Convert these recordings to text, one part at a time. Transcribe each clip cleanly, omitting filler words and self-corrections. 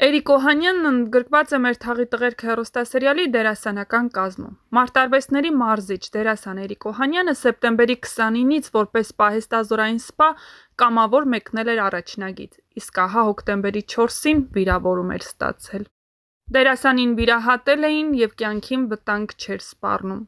Էրիկ Օհանյանն ընդգրկված է «Մեր թաղի տղերքը» հեռուստասերիալի դերասանական կազմում։ Մարտարվեստների մարզիչ դերասան Էրիկ Օհանյանը սեպտեմբերի 29-ից որպես պահեստազորային սպա կամավոր մեկնել էր առաջնագիծ, իսկ ահա հոկտեմբերի 4-ին վիրավորում էր ստացել։ Դերասանին վիրահատել էին և կյանքին վտանգ չէր սպառնում։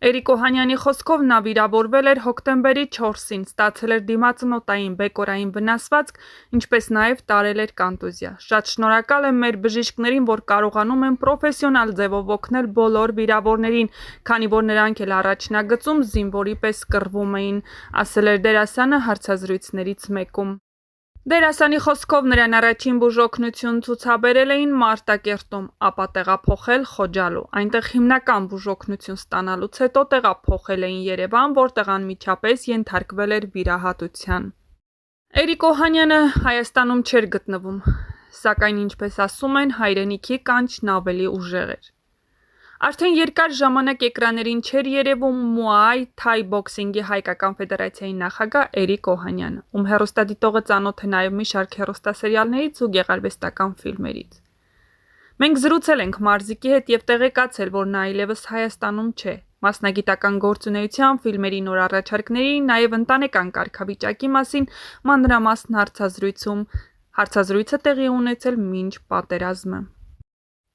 Էրիկ Օհանյանի խոսքով նա վիրավորվել էր հոկտեմբերի 4-ին, ստացել էր դիմացնոտային բեկորային վնասվածք, ինչպես նաև տարել էր կոնտուզիա։ Շատ շնորհակալ եմ մեր բժիշկներին, որ կարողանում են պրոֆեսիոնալ ձևով օգնել բոլոր վիրավորներին, քանի որ նրանք էլ առաջնագծում զինվորի պես կռվում էին, ասել էր դերասանը հարցազրույցներից մեկում։ Դերասանի խոսքով նրան առաջին բուժօգնություն ցուցաբերել էին Մարտակերտում, ապա տեղափոխել Խոջալու։ Այնտեղ հիմնական բուժօգնություն ստանալուց հետո տեղափոխել էին Երևան, որտեղ անմիջապես ենթարկվել էր վիրահատության։ Էրիկ Օհանյանը Հայաստանում չէր գտնվում, սակայն ինչպես ասում են, հայրենիքի կանչն ավելի ուժեղ էր։ Արդեն երկար ժամանակ էկրաններին չէր երևում Մուայ Թայ բոքսինգի հայկական ֆեդերացիայի նախագահ Էրիկ Օհանյանը, ում հեռուստադիտողը ծանոթ է նաև մի շարք հեռուստասերիալներից ու գեղարվեստական ֆիլմերից։ Մենք զրուցել ենք մարզիկի հետ և տեղեկացել, որ նա այլևս Հայաստանում չէ։ Մասնագիտական գործունեության, ֆիլմերի նոր առաջարկների, նաև ընտանեկան կարգավիճակի մասին մանրամասն հարցազրույցը տեղի ունեցել մինչ պատերազմը։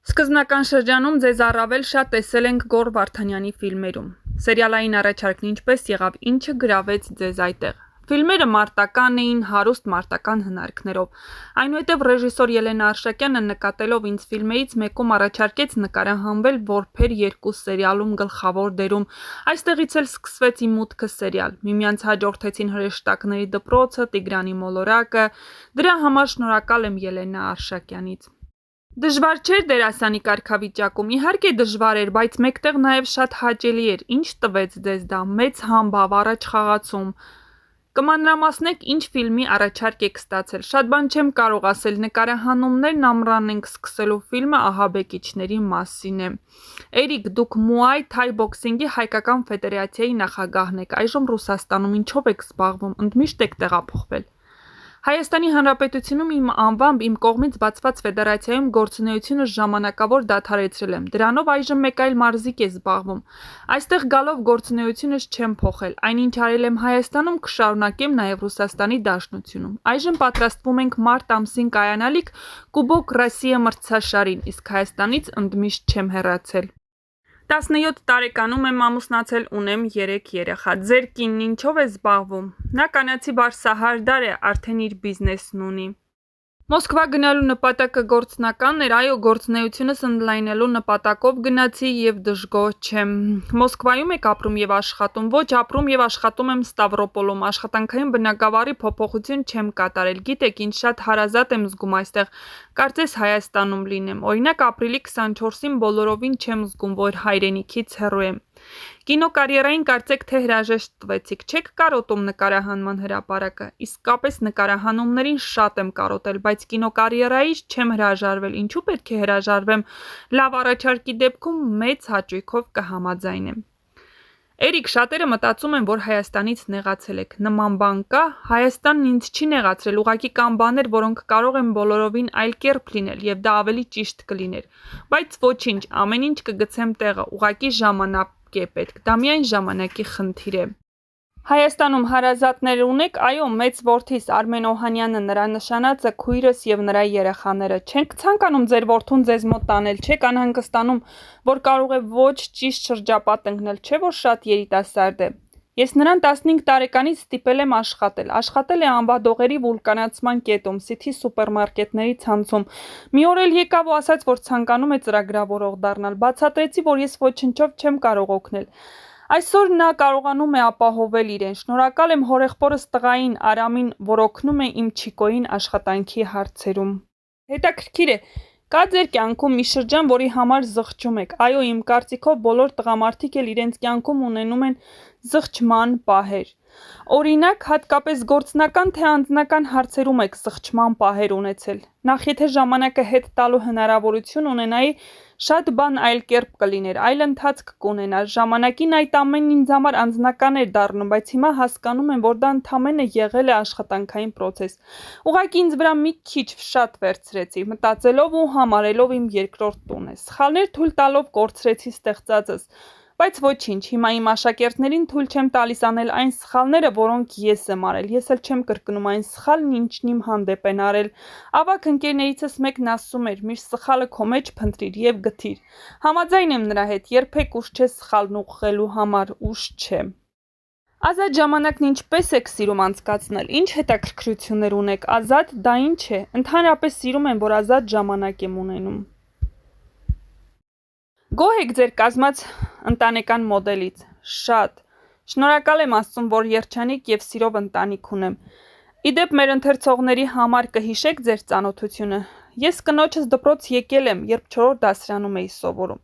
Սկզբնական շրջանում ձեզ առավել շատ տեսել ենք Գոռ Վարդանյանի ֆիլմերում։ Սերիալային առաջարկն ինչպես եղավ, ինչը գրավեց ձեզ այդտեղ։ Ֆիլմերը մարտական էին, հարուստ մարտական հնարքներով։ Այնուհետև ռեժիսոր Ելենա Արշակյանը նկատելով ինձ ֆիլմերից մեկում առաջարկեց նկարահանվել Որբեր 2 սերիալում գլխավոր դերում։ Այստեղից էլ սկսվեց իմ մուտքը սերիալ։ Միմյանց հաջորդեցին Հրեշտակների դպրոցը, Տիգրանի մոլորակը։ Դրա համար շնորհակալ եմ Ելենա Արշակյանից։ Դժվար չէր դերասանի կարգավիճակում, իհարկե դժվար էր, բայց մեկտեղ նաև շատ հաճելի էր։ Ինչ տվեց ձեզ դա, մեծ համբավ, առաջխաղացում։ Կմանրամասնեք, ինչ ֆիլմի առաջարկ եք ստացել։ Շատ բան չեմ կարող ասել, նկարահանումներն ամռան ենք սկսելու, ֆիլմը ահաբեկիչների մասին է։ Էրիկ, դուք Մուայ Թայ բոքսինգի հայկական ֆեդերացիայի նախագահն եք, այժմ Ռուսաստանում ինչով եք զբաղվում, ընդմիշտ եք տեղափոխվել։ Հայաստանի Հանրապետությունում իմ անվամբ իմ կողմից բացված ֆեդերացիայում գործունեությունը ժամանակավոր դադարեցրել եմ։ Դրանով այժմ մեկ այլ մարզիկ է զբաղվում։ Այստեղ գալով գործունեությունս չեմ փոխել։ Այնինչ արել եմ Հայաստանում, կշարունակեմ նաև Ռուսաստանի Դաշնությունում։ Այժմ պատրաստվում ենք մարտ ամսին կայանալիք Կուբոկ Ռոսիա մրցաշարին, իսկ Հայաստանից ընդմիշտ չեմ հեռացել։ 17 տարեկանում եմ ամուսնացել, ունեմ 3 երեխա։ Ձեր կինն ինչով է զբաղվում։ Նա կանացի բարձահարդար է, արդեն իր բիզնեսն ունի։ Մոսկվա գնալու նպատակը գործնական էր, այո, գործունեությունս ընդլայնելու նպատակով գնացի և դժգոհ չեմ։ Մոսկվայում եք ապրում և աշխատում։ Ոչ, ապրում և աշխատում եմ Ստավրոպոլում, աշխատանքային բնագավառի փոփոխություն չեմ կատարել։ Գիտեք, ինձ շատ հարազատ եմ զգում այստեղ, կարծես Հայաստանում լինեմ։ Օրինակ, ապրիլի 24-ին բոլորովին չեմ զգում, որ հայրենիքից հեռու եմ։ Կինոկարիերային կարծեք թե հրաժեշտ տվեցիք, չեք կարոտում նկարահանման հրապարակը։ Իսկապես նկարահանումներին շատ եմ կարոտել, բայց կինոկարիերայից չեմ հրաժարվել, ինչու պետք է հրաժարվեմ, լավ առաջարկի դեպքում մեծ հաճույքով կհամաձայնեմ։ Էրիկ, շատերը մտածում են, որ Հայաստանից նեղացել եք, նման բան կա, Հայաստանն ինձ չի նեղացրել, ուղղակի կան բաներ, որոնք կարող են բոլորովին այլ կերպ լինել և դա ավելի ճիշտ կլիներ, բայց ոչինչ, ամեն ինչ կգցեմ տեղը, ուղղակի ժամանակ է պետք, դա միայն ժամանակի խնդիր է։ Հայաստանում հարազատներ ունեք, այո, մեծ որդիս Արմեն Օհանյանը, նրա նշանածը, քույրս և նրա երեխաները։ Չենք ցանկանում ձեր որդուն ձեզ մոտ տանել, չեք անհանգստանում, որ կարող է ոչ ճիշտ շրջապատ ընկնել, չէ՞ որ շատ երիտասարդ է։ Ես նրան 15 տարեկանից ստիպել եմ աշխատել։ Աշխատել է անվադողերի վուլկանացման կետում, Սիթի սուպերմարկետների ցանցում։ Մի օր էլ եկավ ու ասաց, որ ցանկանում է ծրագրավորող դառնալ։ Բացատրեցի, որ ես ոչնչով չեմ կարող օգնել։ Այսօր նա կարողանում է ապահովել իրեն։ Շնորհակալ եմ հորեղբորս տղային Արամին, որ օգնում է իմ Չիկոյին աշխատանքի հարցերում։ Հետաքրքիր է, կա ձեր կյանքում մի շրջան, որի համար զղջում եք։ Այո, իմ կարծիքով բոլոր տղամարդիկ էլ իրենց կյանքում ունենում են զղջման պահեր։ Օրինակ, հատկապես գործնական թե անձնական հարցերում եք սխչման պահեր ունեցել։ Նախ եթե ժամանակը հետ տալու հնարավորություն ունենայի, շատ բան այլ կերպ կլիներ, այլ ընթացք կունենար, ժամանակին այդ ամենն ինձ համար անձնական էր դառնում, բայց հիմա հասկանում եմ, որ դա ընդամենը եղել է աշխատանքային պրոցես։ Ուղղակի ինձ վրա մի քիչ շատ վերցրեցի, մտածելով ու համարելով իմ երկրորդ տունը, սխալներ թույլ տալով կորցրեցի ստեղծածս։ Բայց ոչինչ, հիմա իմ աշակերտներին թույլ չեմ տալիս անել այն սխալները, որոնք ես եմ արել, ես էլ չեմ կրկնում այն սխալն, ինչն իմ հանդեպ են արել։ Ավագ ընկերներիցս մեկն ասում էր՝ միշտ սխալը քո մեջ փնտրիր եւ գթիր։ Համաձայն եմ նրա հետ, երբեք ուշ չէ սխալն ուղղելու համար, ուշ չէ։ Ազատ ժամանակն ինչպես եք սիրում անցկացնել, ինչ հետաքրքրություններ ունեք, ազատ դա ինչ է, ընդհանրապես սիրում եմ, որ ազատ ժամանակ եմ ունենում։ Գոհ եք ձեր կազմած ընտանեկան մոդելից։ Շատ։ Շնորհակալ եմ Աստծուն, որ երջանիկ եւ սիրով ընտանիք ունեմ։ Իդեպ մեր ընթերցողների համար կհիշեք ձեր ծանոթությունը։ Ես կնոջս դպրոց եկել եմ, երբ 4-րդ դասարանում էի սովորում։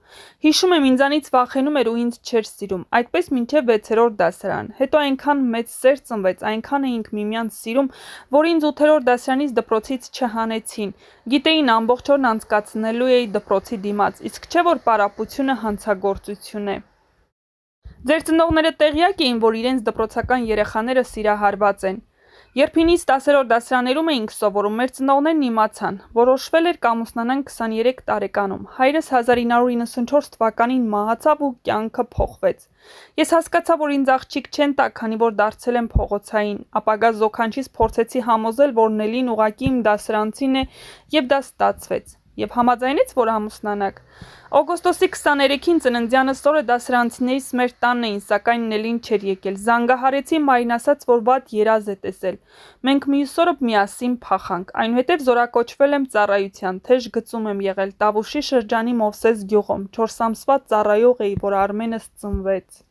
Հիշում եմ, ինձանից վախենում էր ու ինձ չէր սիրում, այդպես մինչև 6-րդ դասարան։ Հետո այնքան մեծ սեր ծնվեց, այնքան էինք միմյանց սիրում, որ ինձ 8-րդ դասարանից դպրոցից չհանեցին։ Գիտեին ամբողջ օրն անցկացնելու էի դպրոցի դիմաց, իսկ չէ որ պարապությունը հանցագործություն է։ Ձեր ծնողները տեղյակ էին, որ իրենց դպրոցական երեխաները սիրահարված են։ Երբ 9-10-րդ դասարաններում էինք սովորում, մեր ծնողներն իմացան, որոշվել էր կամուսնանանք 23 տարեկանում։ Հայրս 1994 թվականին մահացավ ու կյանքը փոխվեց։ Ես հասկացա, որ ինձ աղջիկ չեն տա, քանի որ դարձել եմ փողոցային, ապագա զոքանչից փորձեցի համոզել, որ Նելին ուղղակի իմ դասարանցին է, եւ դա ստացվեց։ Եվ համաձայնեց, որ ամուսնանանք։ Օգոստոսի 23-ին ծննդյանս օրը դասարանցիներիս մեր տանն էին, սակայն Նելին չէր եկել։ Զանգահարեցի, մայրն ասաց, որ վատ երազ է տեսել։ Մենք մյուս օրը միասին փախանք։ Այնուհետև զորակոչվել եմ ծառայության, թեժ գծում եմ եղել Տավուշի շրջանի Մովսես գյուղում, 4 ամսվա ծառայող էի, որ Արմենս ծնվեց։